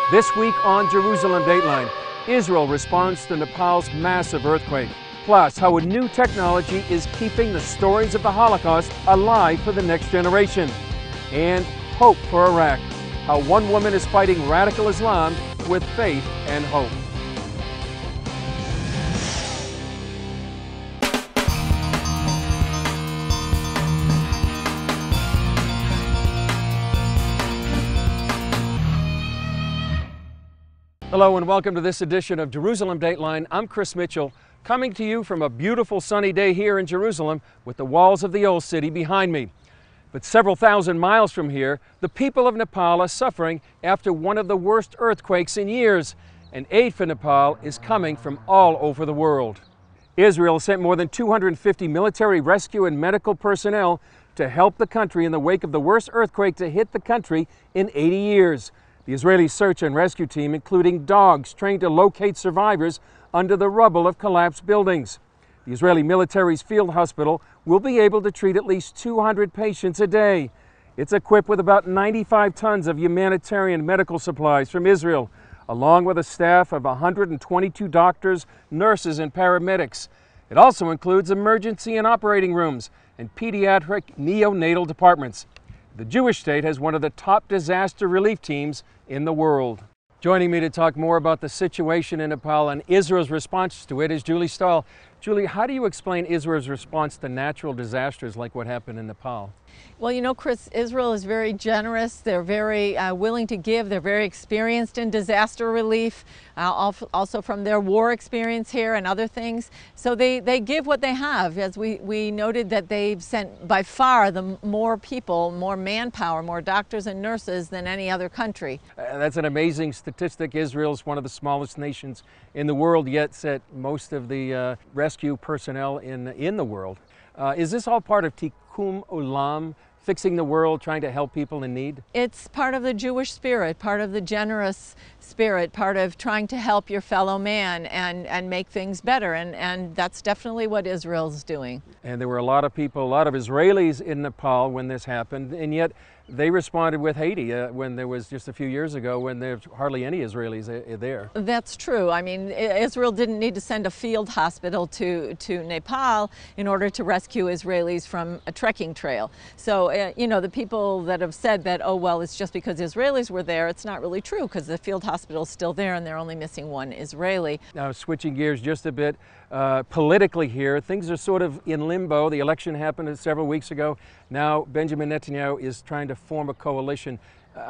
This week on Jerusalem Dateline, Israel responds to Nepal's massive earthquake. Plus, how a new technology is keeping the stories of the Holocaust alive for the next generation. And hope for Iraq, how one woman is fighting radical Islam with faith and hope. Hello and welcome to this edition of Jerusalem Dateline. I'm Chris Mitchell, coming to you from a beautiful sunny day here in Jerusalem with the walls of the old city behind me. But several thousand miles from here, the people of Nepal are suffering after one of the worst earthquakes in years, and aid for Nepal is coming from all over the world. Israel sent more than 250 military rescue and medical personnel to help the country in the wake of the worst earthquake to hit the country in 80 years. The Israeli search and rescue team, including dogs trained to locate survivors under the rubble of collapsed buildings. The Israeli military's field hospital will be able to treat at least 200 patients a day. It's equipped with about 95 tons of humanitarian medical supplies from Israel, along with a staff of 122 doctors, nurses, and paramedics. It also includes emergency and operating rooms and pediatric neonatal departments. The Jewish state has one of the top disaster relief teams in the world. Joining me to talk more about the situation in Nepal and Israel's response to it is Julie Stahl. Julie, how do you explain Israel's response to natural disasters like what happened in Nepal? Well, you know, Chris, Israel is very generous. They're very willing to give. They're very experienced in disaster relief, also from their war experience here and other things. So they give what they have. As we noted that they've sent by far the more people, more manpower, more doctors and nurses than any other country. That's an amazing statistic. Israel's one of the smallest nations in the world, yet sent most of the rescue personnel in the world. Is this all part of Tikkun Olam, fixing the world, trying to help people in need? It's part of the Jewish spirit, part of the generous spirit, part of trying to help your fellow man and make things better. And that's definitely what Israel's doing. And there were a lot of people, a lot of Israelis in Nepal when this happened, and yet they responded with Haiti when there was just a few years ago when there's hardly any Israelis there. That's true. I mean, Israel didn't need to send a field hospital to Nepal in order to rescue Israelis from a trekking trail. So, you know, the people that have said that, oh, well, it's just because Israelis were there, it's not really true because the field hospital is still there and they're only missing one Israeli. Now, switching gears just a bit, politically here, things are sort of in limbo. The election happened several weeks ago. Now, Benjamin Netanyahu is trying to form a coalition.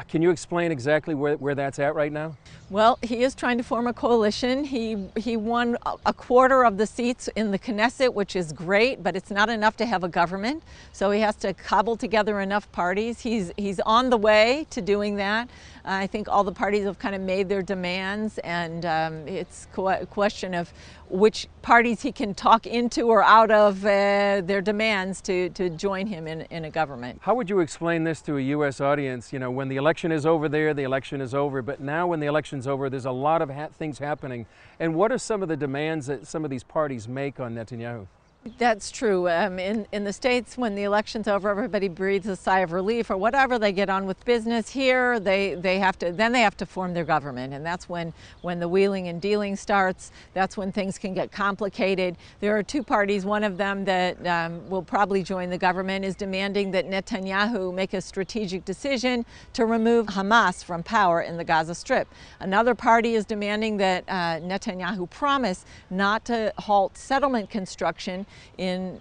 Can you explain exactly where that's at right now? Well, he is trying to form a coalition. He won a quarter of the seats in the Knesset, which is great, but it's not enough to have a government. So he has to cobble together enough parties. He's on the way to doing that. I think all the parties have kind of made their demands, and it's a question of which parties he can talk into or out of their demands to join him in a government. How would you explain this to a U.S. audience? You know, when the election is over there, the election is over, but now when the election's over, there's a lot of things happening. And what are some of the demands that some of these parties make on Netanyahu? That's true. In the States, when the election's over, everybody breathes a sigh of relief or whatever. They get on with business. Here, they have to form their government, and that's when the wheeling and dealing starts. That's when things can get complicated. There are two parties. One of them that will probably join the government is demanding that Netanyahu make a strategic decision to remove Hamas from power in the Gaza Strip. Another party is demanding that Netanyahu promise not to halt settlement construction in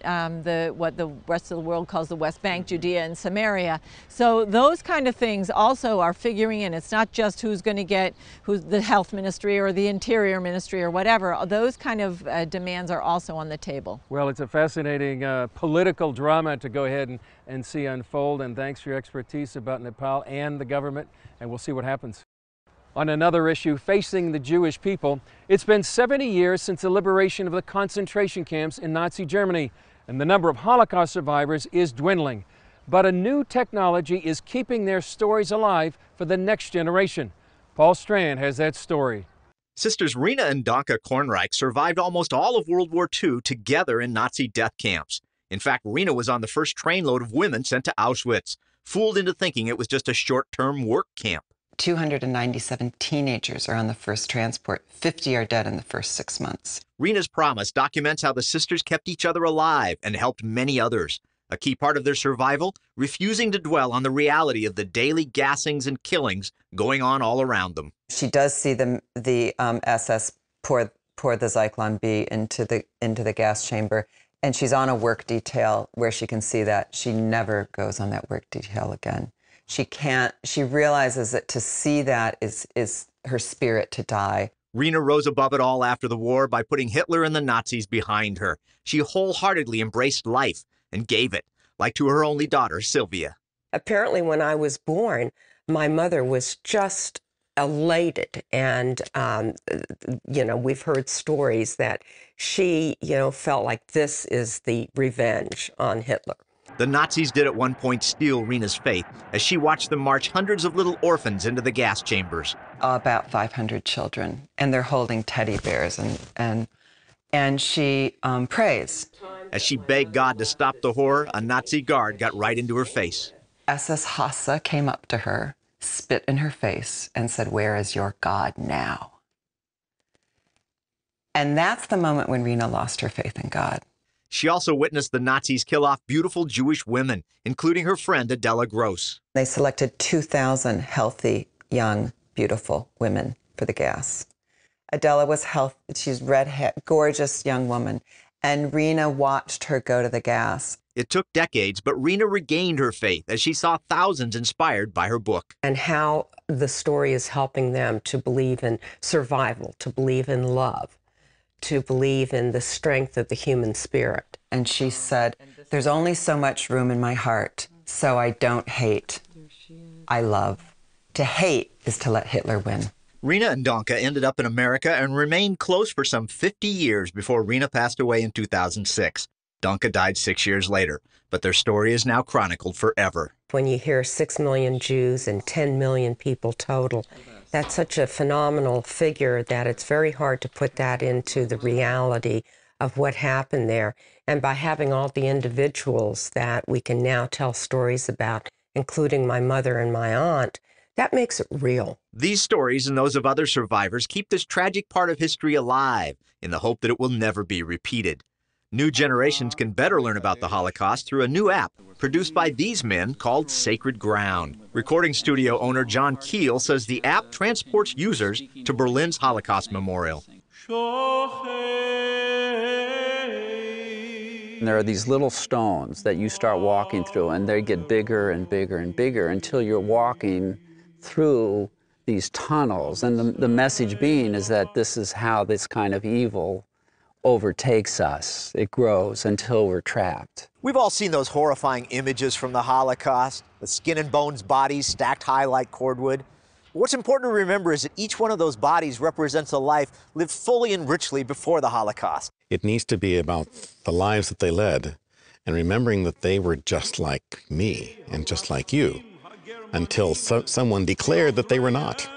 what the rest of the world calls the West Bank, Judea and Samaria. So those kind of things also are figuring in. It's not just who's the health ministry or the interior ministry or whatever. Those kind of demands are also on the table. Well, it's a fascinating political drama to go ahead and see unfold, and thanks for your expertise about Nepal and the government, and we'll see what happens. On another issue facing the Jewish people, it's been 70 years since the liberation of the concentration camps in Nazi Germany, and the number of Holocaust survivors is dwindling. But a new technology is keeping their stories alive for the next generation. Paul Strand has that story. Sisters Rena and Danka Kornreich survived almost all of World War II together in Nazi death camps. In fact, Rena was on the first trainload of women sent to Auschwitz, fooled into thinking it was just a short-term work camp. 297 teenagers are on the first transport. 50 are dead in the first 6 months. Rena's Promise documents how the sisters kept each other alive and helped many others. A key part of their survival, refusing to dwell on the reality of the daily gassings and killings going on all around them. She does see the SS pour the Zyklon B into the gas chamber, and she's on a work detail where she can see that. She never goes on that work detail again. She realizes that to see that is her spirit to die. Rena rose above it all after the war by putting Hitler and the Nazis behind her. She wholeheartedly embraced life and gave it, like to her only daughter, Sylvia. Apparently, when I was born, my mother was just elated. And, we've heard stories that she, felt like this is the revenge on Hitler. The Nazis did at one point steal Rena's faith as she watched them march hundreds of little orphans into the gas chambers. About 500 children, and they're holding teddy bears, and she prays. As she begged God to stop the horror, a Nazi guard got right into her face. SS Hassa came up to her, spit in her face, and said, "Where is your God now?" And that's the moment when Rena lost her faith in God. She also witnessed the Nazis kill off beautiful Jewish women, including her friend Adela Gross. They selected 2,000 healthy, young, beautiful women for the gas. Adela was healthy. She's redhead, gorgeous young woman. And Rena watched her go to the gas. It took decades, but Rena regained her faith as she saw thousands inspired by her book. And how the story is helping them to believe in survival, to believe in love, to believe in the strength of the human spirit. And she said, "There's only so much room in my heart, so I don't hate. I love. To hate is to let Hitler win." Rena and Donka ended up in America and remained close for some 50 years before Rena passed away in 2006. Donka died 6 years later, but their story is now chronicled forever. When you hear 6 million Jews and 10 million people total, that's such a phenomenal figure that it's very hard to put that into the reality of what happened there. And by having all the individuals that we can now tell stories about, including my mother and my aunt, that makes it real. These stories and those of other survivors keep this tragic part of history alive in the hope that it will never be repeated. New generations can better learn about the Holocaust through a new app produced by these men called Sacred Ground. Recording studio owner John Keel says the app transports users to Berlin's Holocaust Memorial. There are these little stones that you start walking through, and they get bigger and bigger and bigger until you're walking through these tunnels. And the message being is that this is how this kind of evil overtakes us. It grows until we're trapped. We've all seen those horrifying images from the Holocaust, the skin and bones bodies stacked high like cordwood. What's important to remember is that each one of those bodies represents a life lived fully and richly before the Holocaust. It needs to be about the lives that they led and remembering that they were just like me and just like you until someone declared that they were not.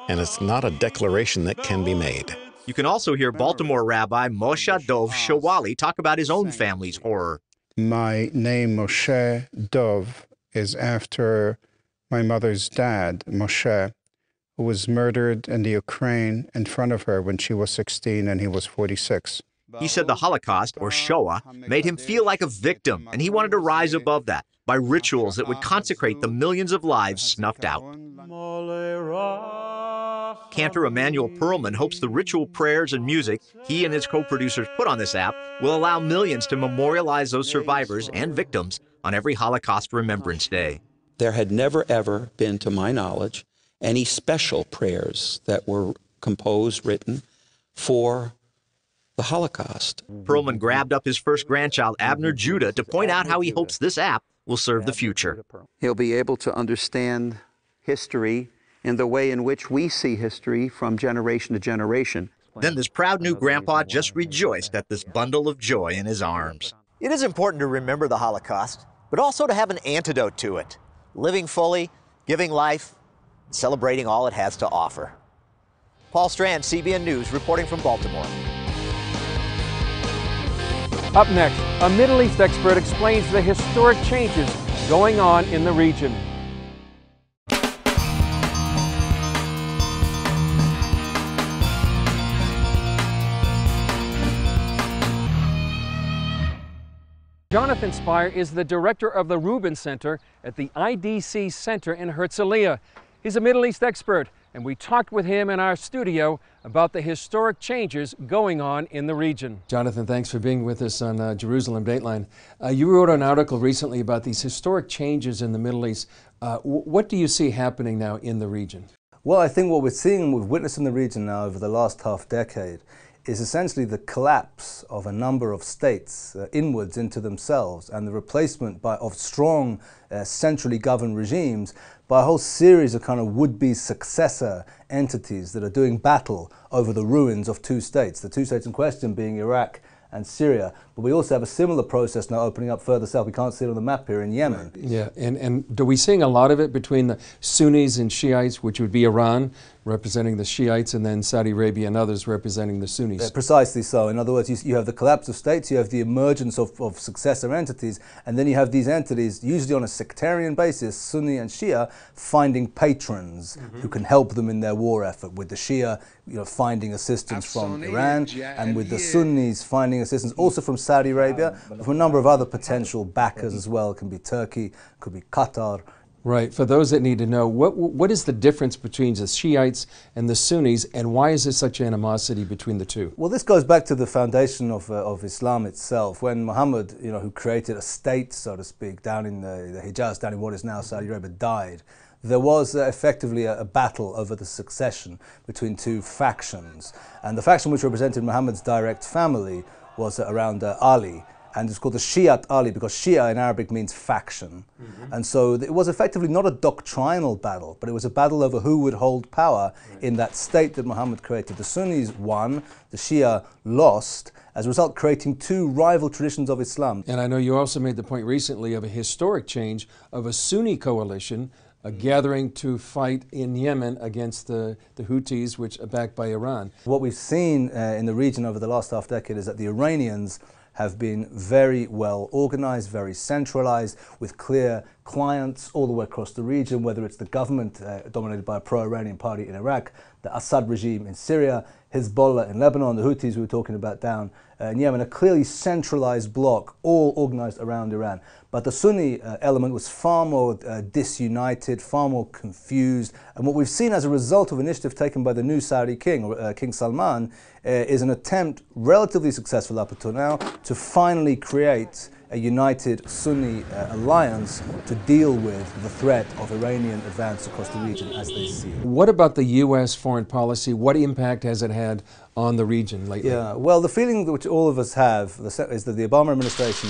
And it's not a declaration that can be made. You can also hear Baltimore Rabbi Moshe Dov Shawali talk about his own family's horror. My name, Moshe Dov, is after my mother's dad, Moshe, who was murdered in the Ukraine in front of her when she was 16 and he was 46. He said the Holocaust, or Shoah, made him feel like a victim, and he wanted to rise above that by rituals that would consecrate the millions of lives snuffed out. Cantor Emanuel Perlman hopes the ritual prayers and music he and his co-producers put on this app will allow millions to memorialize those survivors and victims on every Holocaust Remembrance Day. There had never, ever been, to my knowledge, any special prayers that were composed, written for the Holocaust. Perlman grabbed up his first grandchild, Abner Judah, to point out how he hopes this app will serve the future. He'll be able to understand history in the way in which we see history from generation to generation. Then this proud new grandpa just rejoiced at this bundle of joy in his arms. It is important to remember the Holocaust, but also to have an antidote to it. Living fully, giving life, celebrating all it has to offer. Paul Strand, CBN News, reporting from Baltimore. Up next, a Middle East expert explains the historic changes going on in the region. Jonathan Spire is the director of the Rubin Center at the IDC Center in Herzliya. He's a Middle East expert, and we talked with him in our studio about the historic changes going on in the region. Jonathan, thanks for being with us on Jerusalem Dateline. You wrote an article recently about these historic changes in the Middle East. What do you see happening now in the region? Well, I think what we're seeing, we've witnessed in the region now over the last half decade, is essentially the collapse of a number of states inwards into themselves and the replacement of strong centrally governed regimes by a whole series of kind of would-be successor entities that are doing battle over the ruins of two states, the two states in question being Iraq and Syria. But we also have a similar process now opening up further south. We can't see it on the map here in Yemen. Yeah, and are we seeing a lot of it between the Sunnis and Shiites, which would be Iran representing the Shiites, and then Saudi Arabia and others representing the Sunnis? Precisely so. In other words, you have the collapse of states, you have the emergence of successor entities, and then you have these entities, usually on a sectarian basis, Sunni and Shia, finding patrons who can help them in their war effort, with the Shia finding assistance from Iran, and with the Sunnis finding assistance also from Saudi Arabia, but from a number of other potential backers as well. It can be Turkey, could be Qatar. Right. For those that need to know, what is the difference between the Shiites and the Sunnis, and why is there such animosity between the two? Well, this goes back to the foundation of Islam itself. When Muhammad, who created a state, so to speak, down in the Hijaz, down in what is now Saudi Arabia, died, there was effectively a battle over the succession between two factions. And the faction which represented Muhammad's direct family was around Ali. And it's called the Shi'at Ali because Shia in Arabic means faction. And so it was effectively not a doctrinal battle, but it was a battle over who would hold power in that state that Muhammad created. The Sunnis won, the Shia lost, as a result creating two rival traditions of Islam. And I know you also made the point recently of a historic change of a Sunni coalition gathering to fight in Yemen against the Houthis, which are backed by Iran. What we've seen in the region over the last half decade is that the Iranians have been very well organized, very centralized, with clear clients all the way across the region, whether it's the government dominated by a pro-Iranian party in Iraq, the Assad regime in Syria, Hezbollah in Lebanon, the Houthis we were talking about down in Yemen, a clearly centralized bloc, all organized around Iran. But the Sunni element was far more disunited, far more confused. And what we've seen as a result of initiative taken by the new Saudi king, King Salman, is an attempt, relatively successful up until now, to finally create a united Sunni alliance to deal with the threat of Iranian advance across the region as they see it. What about the U.S. foreign policy? What impact has it had on the region lately? Yeah, well, the feeling which all of us have is that the Obama administration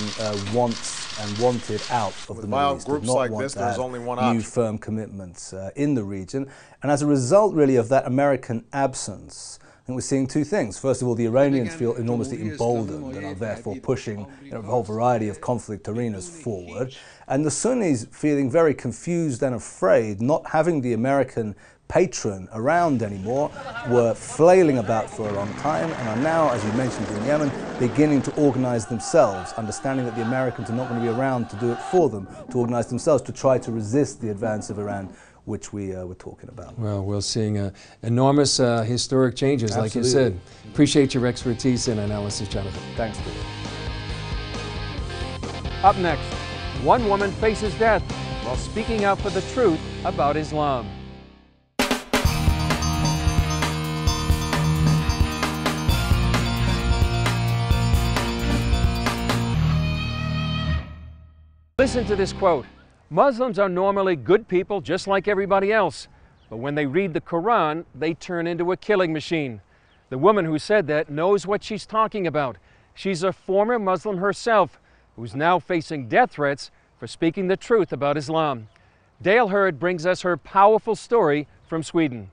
wants and wanted out of the Middle East. Groups not like want this, to there's have only one new option. firm commitments in the region. And as a result, really, of that American absence, I think we're seeing two things. First of all, the Iranians feel enormously emboldened and are therefore pushing a whole variety of conflict arenas forward. And the Sunnis feeling very confused and afraid, not having the American patron around anymore, were flailing about for a long time and are now, as you mentioned in Yemen, beginning to organize themselves, understanding that the Americans are not going to be around to do it for them, to organize themselves to try to resist the advance of Iran, which we were talking about. Well, we're seeing enormous historic changes, Absolutely. like you said. Appreciate your expertise and analysis, Jonathan. Thanks, Peter. Up next, one woman faces death while speaking out for the truth about Islam. Listen to this quote. Muslims are normally good people just like everybody else, but when they read the Quran, they turn into a killing machine. The woman who said that knows what she's talking about. She's a former Muslim herself, who's now facing death threats for speaking the truth about Islam. Dale Hurd brings us her powerful story from Sweden.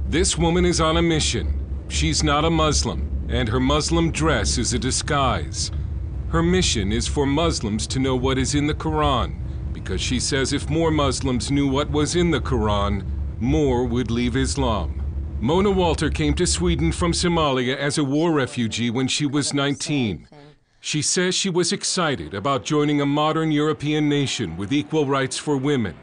This woman is on a mission. She's not a Muslim, and her Muslim dress is a disguise. Her mission is for Muslims to know what is in the Quran, because she says if more Muslims knew what was in the Quran, more would leave Islam. Mona Walter came to Sweden from Somalia as a war refugee when she was 19. She says she was excited about joining a modern European nation with equal rights for women.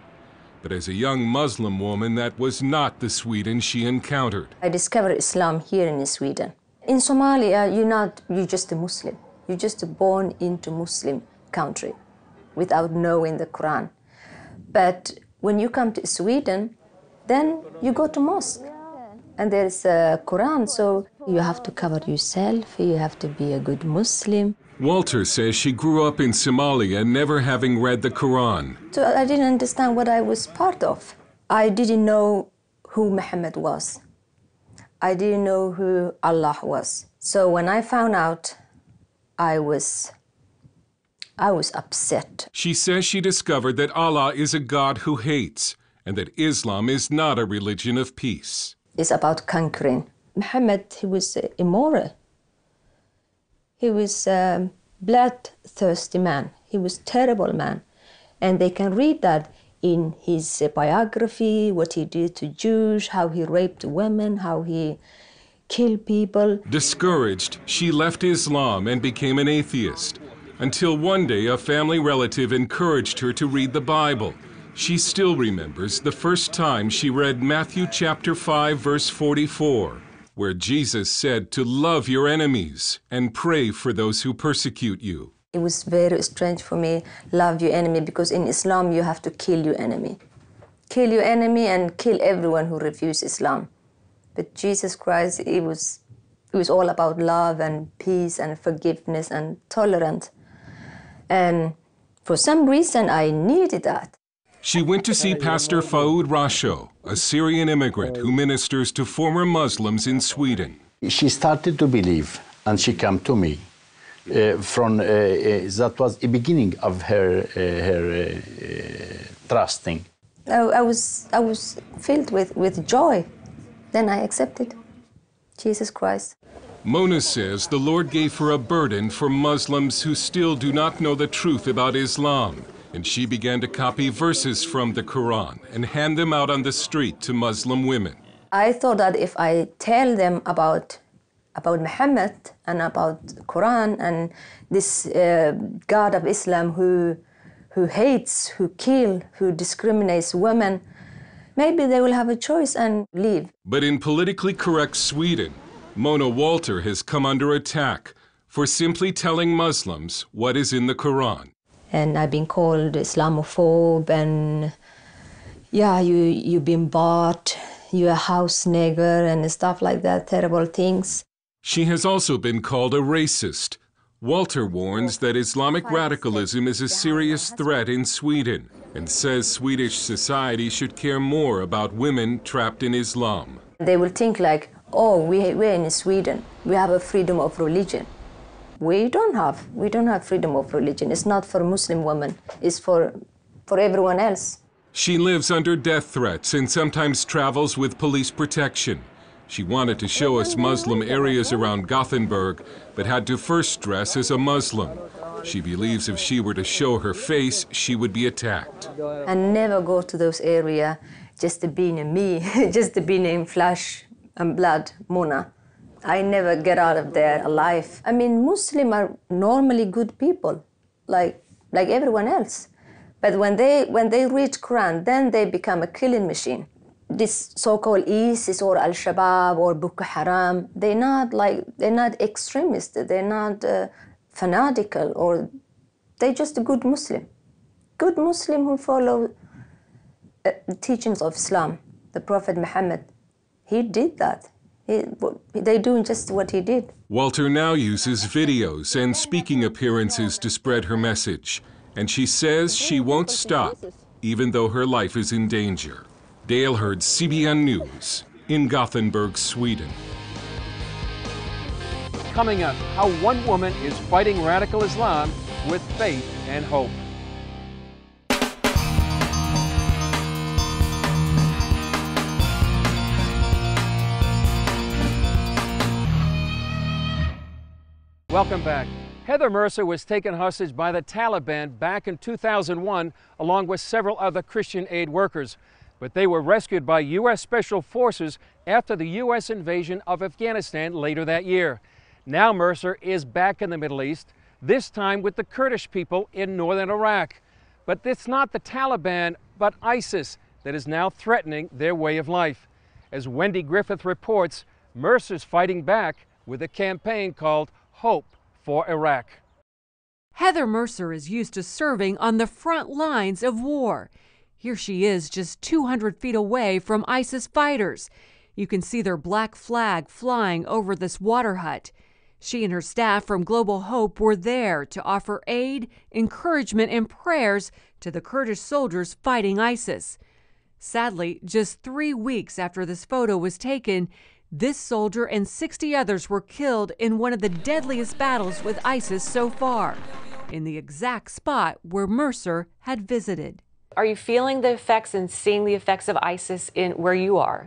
But as a young Muslim woman, that was not the Sweden she encountered. I discovered Islam here in Sweden. In Somalia, you're just a Muslim. You're just born into Muslim country without knowing the Quran. But when you come to Sweden, then you go to mosque. And there's a Quran, so you have to cover yourself, you have to be a good Muslim. Walter says she grew up in Somalia never having read the Quran. So I didn't understand what I was part of. I didn't know who Muhammad was. I didn't know who Allah was. So when I found out, I was upset. She says she discovered that Allah is a God who hates and that Islam is not a religion of peace. It's about conquering. Muhammad, he was immoral. He was a bloodthirsty man. He was a terrible man. And they can read that in his biography, what he did to Jews, how he raped women, how he killed people. Discouraged, she left Islam and became an atheist, until one day a family relative encouraged her to read the Bible. She still remembers the first time she read Matthew chapter 5, verse 44, where Jesus said to love your enemies and pray for those who persecute you. It was very strange for me, love your enemy, because in Islam you have to kill your enemy. Kill your enemy and kill everyone who refuses Islam. But Jesus Christ, it was all about love and peace and forgiveness and tolerance. And for some reason I needed that. She went to see Pastor Faoud Rasho, a Syrian immigrant who ministers to former Muslims in Sweden. She started to believe, and she came to me. That was the beginning of her trusting. I was filled with joy. Then I accepted Jesus Christ. Mona says the Lord gave her a burden for Muslims who still do not know the truth about Islam. And she began to copy verses from the Quran and hand them out on the street to Muslim women. I thought that if I tell them about Muhammad and about the Quran and this God of Islam who hates, who kills, who discriminates women, maybe they will have a choice and leave. But in politically correct Sweden, Mona Walter has come under attack for simply telling Muslims what is in the Quran. And I've been called Islamophobe, and yeah, you've been bought, you're a house nigger, and stuff like that, terrible things. She has also been called a racist. Walter warns that Islamic radicalism is a serious threat in Sweden and says Swedish society should care more about women trapped in Islam. They will think like, oh, we're in Sweden, we have a freedom of religion. We don't have freedom of religion. It's not for Muslim women. It's for everyone else. She lives under death threats and sometimes travels with police protection. She wanted to show us Muslim areas around Gothenburg, but had to first dress as a Muslim. She believes if she were to show her face, she would be attacked. And never go to those areas just to be in me, just to be in flesh and blood, Mona. I never get out of there alive. I mean, Muslims are normally good people, like everyone else. But when they read Quran, then they become a killing machine. This so-called ISIS or Al-Shabaab or Boko Haram, they're not extremists. They're not fanatical, or they're just a good Muslim who follow the teachings of Islam. The Prophet Muhammad, he did that. They're doing just what he did. Walter now uses videos and speaking appearances to spread her message. And she says she won't stop, even though her life is in danger. Dale Hurd, CBN News, in Gothenburg, Sweden. Coming up, how one woman is fighting radical Islam with faith and hope. Welcome back. Heather Mercer was taken hostage by the Taliban back in 2001, along with several other Christian aid workers. But they were rescued by U.S. Special Forces after the U.S. invasion of Afghanistan later that year. Now Mercer is back in the Middle East, this time with the Kurdish people in northern Iraq. But it's not the Taliban, but ISIS that is now threatening their way of life. As Wendy Griffith reports, Mercer's fighting back with a campaign called Hope for Iraq. Heather Mercer is used to serving on the front lines of war. Here she is just 200 feet away from ISIS fighters. You can see their black flag flying over this water hut. She and her staff from Global Hope were there to offer aid, encouragement, and prayers to the Kurdish soldiers fighting ISIS. Sadly, just 3 weeks after this photo was taken, this soldier and 60 others were killed in one of the deadliest battles with ISIS so far, in the exact spot where Mercer had visited. Are you feeling the effects and seeing the effects of ISIS in where you are?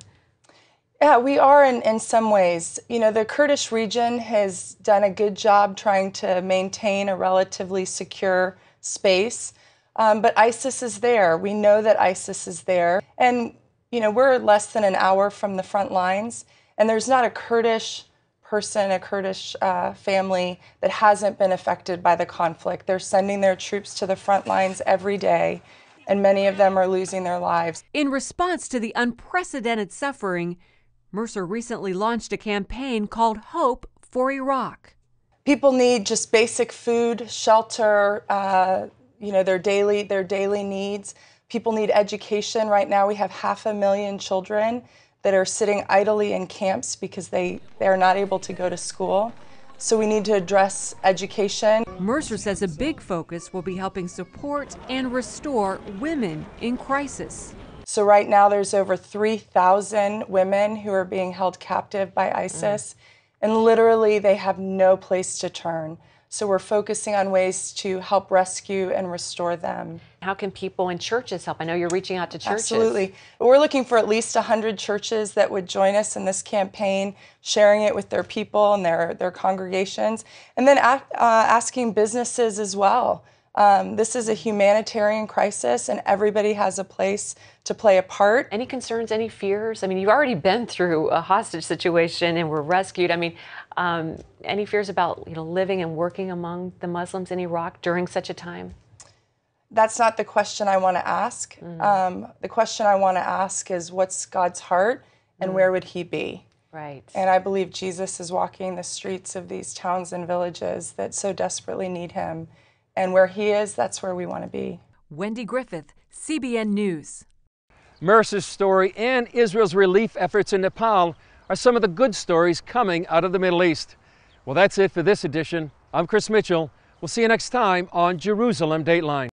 Yeah, we are in some ways. You know, the Kurdish region has done a good job trying to maintain a relatively secure space, but ISIS is there. We know that ISIS is there. And, you know, we're less than an hour from the front lines, and there's not a Kurdish person, a Kurdish family that hasn't been affected by the conflict. They're sending their troops to the front lines every day, and many of them are losing their lives. In response to the unprecedented suffering, Mercer recently launched a campaign called Hope for Iraq. People need just basic food, shelter, you know, their daily needs. People need education. Right now we have 500,000 children that are sitting idly in camps because they are not able to go to school. So we need to address education. Mercer says a big focus will be helping support and restore women in crisis. So right now there's over 3,000 women who are being held captive by ISIS, and literally they have no place to turn. So we're focusing on ways to help rescue and restore them. How can people in churches help? I know you're reaching out to churches. Absolutely. We're looking for at least 100 churches that would join us in this campaign, sharing it with their people and their congregations, and then asking businesses as well. This is a humanitarian crisis, and everybody has a place to play a part. Any concerns, any fears? I mean, you've already been through a hostage situation and were rescued. I mean, any fears about living and working among the Muslims in Iraq during such a time? That's not the question I want to ask. The question I want to ask is, what's God's heart, and where would he be? Right. And I believe Jesus is walking the streets of these towns and villages that so desperately need him. And where he is, that's where we want to be. Wendy Griffith, CBN News. Mercer's story and Israel's relief efforts in Nepal are some of the good stories coming out of the Middle East. Well, that's it for this edition. I'm Chris Mitchell. We'll see you next time on Jerusalem Dateline.